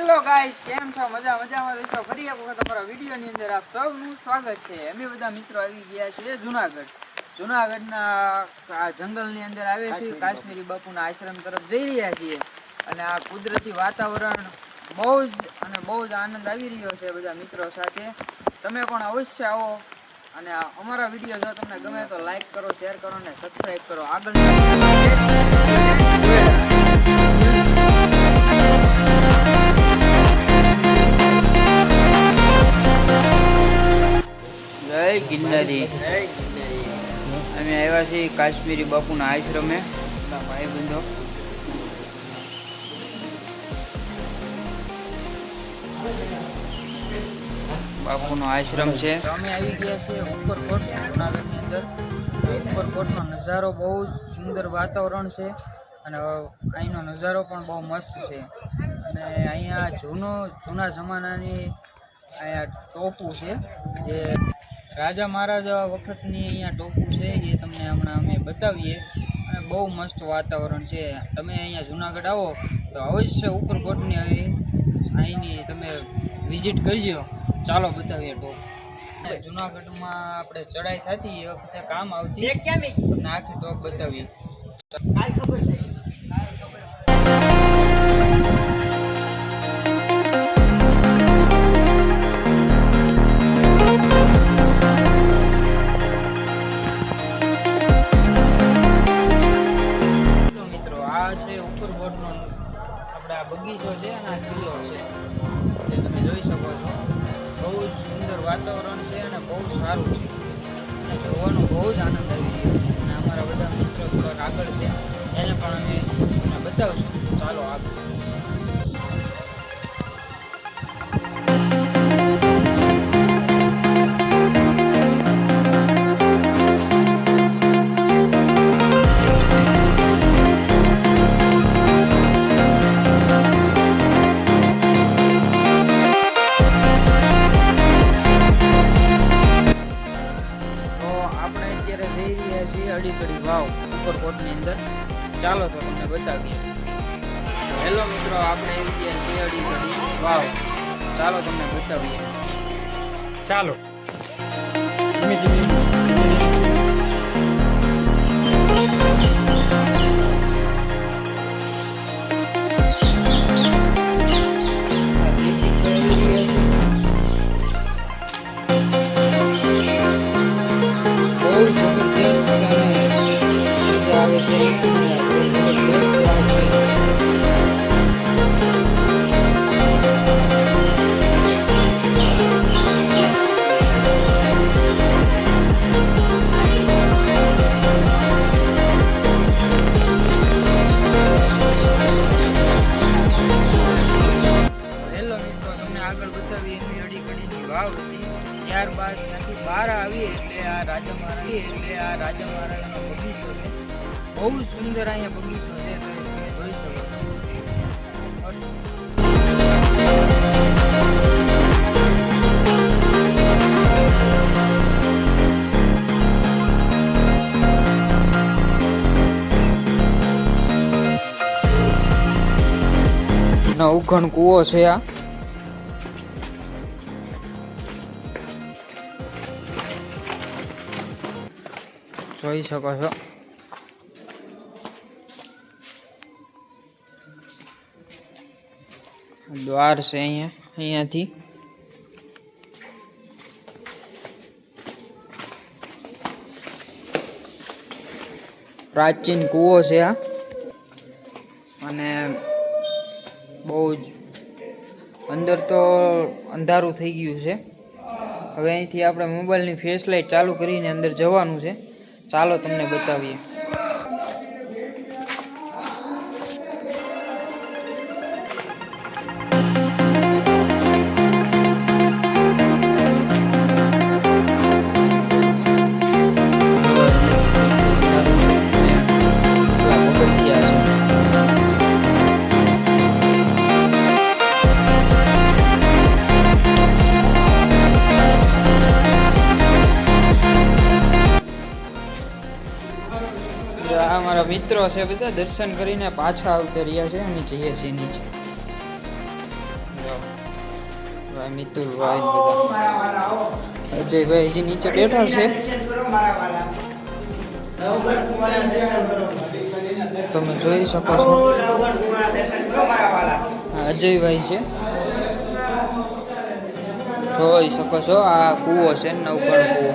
Hello guys, કેમ છો? મજામાં રહેશો? ફરી એક વખત અમારા વિડીયોની અંદર આપ સૌનું સ્વાગત છે. અમે બધા મિત્રો આવી ગયા છીએ જુનાગઢના જંગલની અંદર આવે છે. કાશ્મીરી બાપુના આશ્રમ તરફ જઈ રહ્યા છીએ અને આ કુદરતી વાતાવરણ બહુ જ આનંદ આવી રહ્યો છે બધા મિત્રો સાથે. તમે પણ અવશ્ય આવો અને અમારા વિડીયો જો તમને ગમે તો લાઈક કરો, શેર કરો અને સબસ્ક્રાઈબ કરો. આગળ જય ગિરનારી. અમે આવ્યા છીએ કાશ્મીરી બાપુના આશ્રમે. ભાઈ બંધો બાપુનો આશ્રમ છે. અમે આવી ગયા છીએ ઉપરકોટ જુનાગઢની અંદર. ઉપરકોટનો નજારો બહુ સુંદર વાતાવરણ છે અને અહીંનો નજારો પણ બહુ મસ્ત છે. અને અહીંયા જૂના જમાનાની અહીંયા ટોપું છે, જે રાજા મહારાજા વખતની અહીંયા ટોપું છે, એ તમને હમણાં અમે બતાવીએ. અને બહુ મસ્ત વાતાવરણ છે. તમે અહીંયા જુનાગઢ આવો તો અવશ્ય ઉપરકોટની અહીંની તમે વિઝિટ કરજો. ચાલો બતાવીએ ટોપ. જુનાગઢમાં આપણે ચડાઈ થતી એ વખતે કામ આવતી, તમને આખી ટોપ બતાવીએ. મિત્રો, આ છે ઉપરકોટનો આપણે આ બગીચો છે અને આ કિલ્લો છે, જે તમે જોઈ શકો છો. બહુ જ સુંદર વાતાવરણ છે અને બહુ સારું છે અને જોવાનો બહુ જ આનંદ આવી રહ્યો છે. અને અમારા બધા મિત્રો થોડાક આગળ છે, એને પણ અમે બતાવશું. ચાલો આગળ. જઈ રહ્યા છીએ અડીકડી વાવ ઉપરકોટની અંદર. ચાલો તો તમને બતાવીએ. હેલો મિત્રો, આપણે આવી ગયા છીએ અડીકડી વાવ. ચાલો તમને બતાવીએ. ચાલો. આગળ બતાવીએ એમની અડીકડીની વાવ હતી. ત્યારબાદ ત્યાંથી બહાર આવીએ એટલે આ રાજા મહારાજાનો બગીચો છે. બહુ સુંદર અહીંયા બગીચો છે, તો તમે જોઈ શકો છો. ઉઘણ કૂવો છે આ. જોઈ શકો છો. દ્વાર છે અહીંયાથી. પ્રાચીન કૂવો છે આ અને બહુ જ અંદર તો અંધારું થઈ ગયું છે. હવે અહીંથી આપણે મોબાઈલની ફ્લેશ લાઇટ ચાલુ કરીને અંદર જવાનું છે. ચાલો તમને બતાવીએ. અમારા મિત્રો છે બધા દર્શન કરીને પાછા આવતા રહ્યા છે. અમે જઈએ છીએ નીચે. મિતુલભાઈ બધા અજયભાઈ હજી નીચે બેઠા છે. તમે જોઈ શકો છો અજયભાઈ છે, જોઈ શકો છો. આ કૂવો છે, નવગણ કૂવો.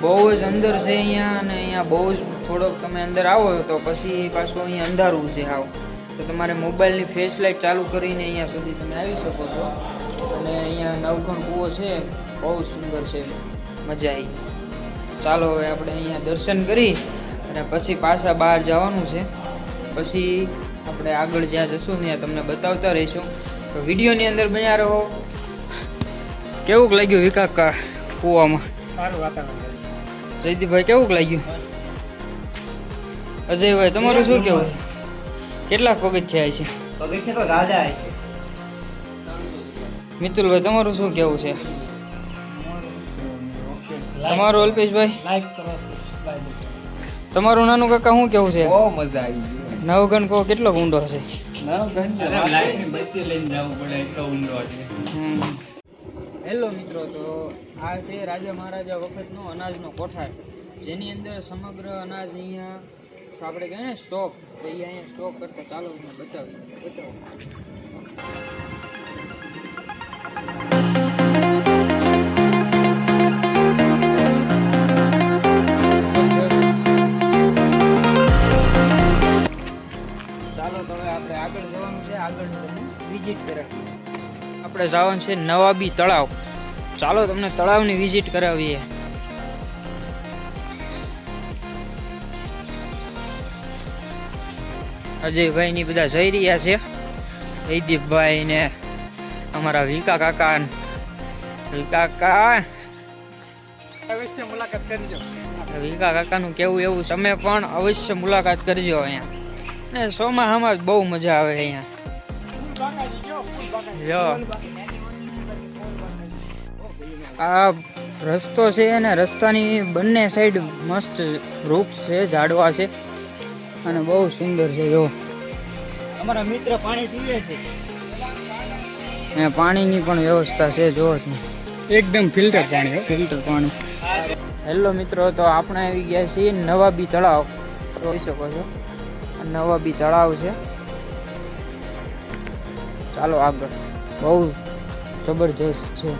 બહુ જ અંદર છે અહીંયા, અને અહીંયા બહુ જ થોડોક તમે અંદર આવો તો પછી પાછું અહીંયા અંધારું છે આવ, તો તમારે મોબાઈલની ફ્લેશ લાઇટ ચાલુ કરીને અહીંયા સુધી તમે આવી શકો છો. અને અહીંયા નવગણ કૂવો છે, બહુ સુંદર છે, મજા આવી. ચાલો હવે આપણે અહીંયા દર્શન કરી અને પછી પાછા બહાર જવાનું છે. પછી આપણે આગળ જ્યાં જશું ત્યાં તમને બતાવતા રહીશું. તો વિડીયોની અંદર બન્યા રહો. કેવું લાગ્યું વિકાકા કૂવામાં? સારું વાતાવરણ. જયદીપભાઈ કેવું લાગ્યું? અજયભાઈ તમારું શું કેવું? કેટલાક પગથિયા છે? પગથિયા તો રાજા છે. મિતુલભાઈ તમારું શું કેવું છે? તમારું અલ્પેશભાઈ? લાઈક કરો, સબસ્ક્રાઇબ કરો. તમારું નાનું કાકા શું કેવું છે? બહુ મજા આવી ગઈ. નવગણ કો કેટલો ઊંડો છે? નવગણ લાઈટ ની બત્તી લઈને જવું પડે એટલો ઊંડો છે. હેલો મિત્રો, તો આ છે રાજા મહારાજા વખતનો અનાજનો કોઠાર, જેની અંદર સમગ્ર અનાજ અહીંયા આપણે કહીએ ને સ્ટોક, તો એ અહીંયા સ્ટોક કરતા. ચાલો હું બતાવું. ચાલો તો હવે આપણે આગળ જવાનું છે, આગળ તમને વિઝિટ કરાવીએ. આપણે જવાનું છે નવાબી તળાવ. ચાલો તમને તળાવની વિઝિટ કરાવીએ. અજયભાઈ ની બધા જઈ રહ્યા છે, જયદીપભાઈ ને અમારા વિકા કાકા. અવશ્ય મુલાકાત કરજો. વિકા કાકાનું કેવું એવું, તમે પણ અવશ્ય મુલાકાત કરજો અહીંયા. ને ચોમાસામાં બહુ મજા આવે અહીંયા. આ રસ્તો છે અને રસ્તાની બંને સાઈડ મસ્ત વૃક્ષ છે, ઝાડવા છે, અને બહુ સુંદર છે. જો અમારા મિત્ર પાણી પીવે છે. અહીંયા પાણીની પણ વ્યવસ્થા છે, જો એકદમ ફિલ્ટર પાણી. ફિલ્ટર પાણી. હેલો મિત્રો, તો આપણે આવી ગયા છીએ નવાબી તળાવ. જોઈ શકો છો નવાબી તળાવ છે. ચાલો આગળ, બહુ જબરજસ્ત છે.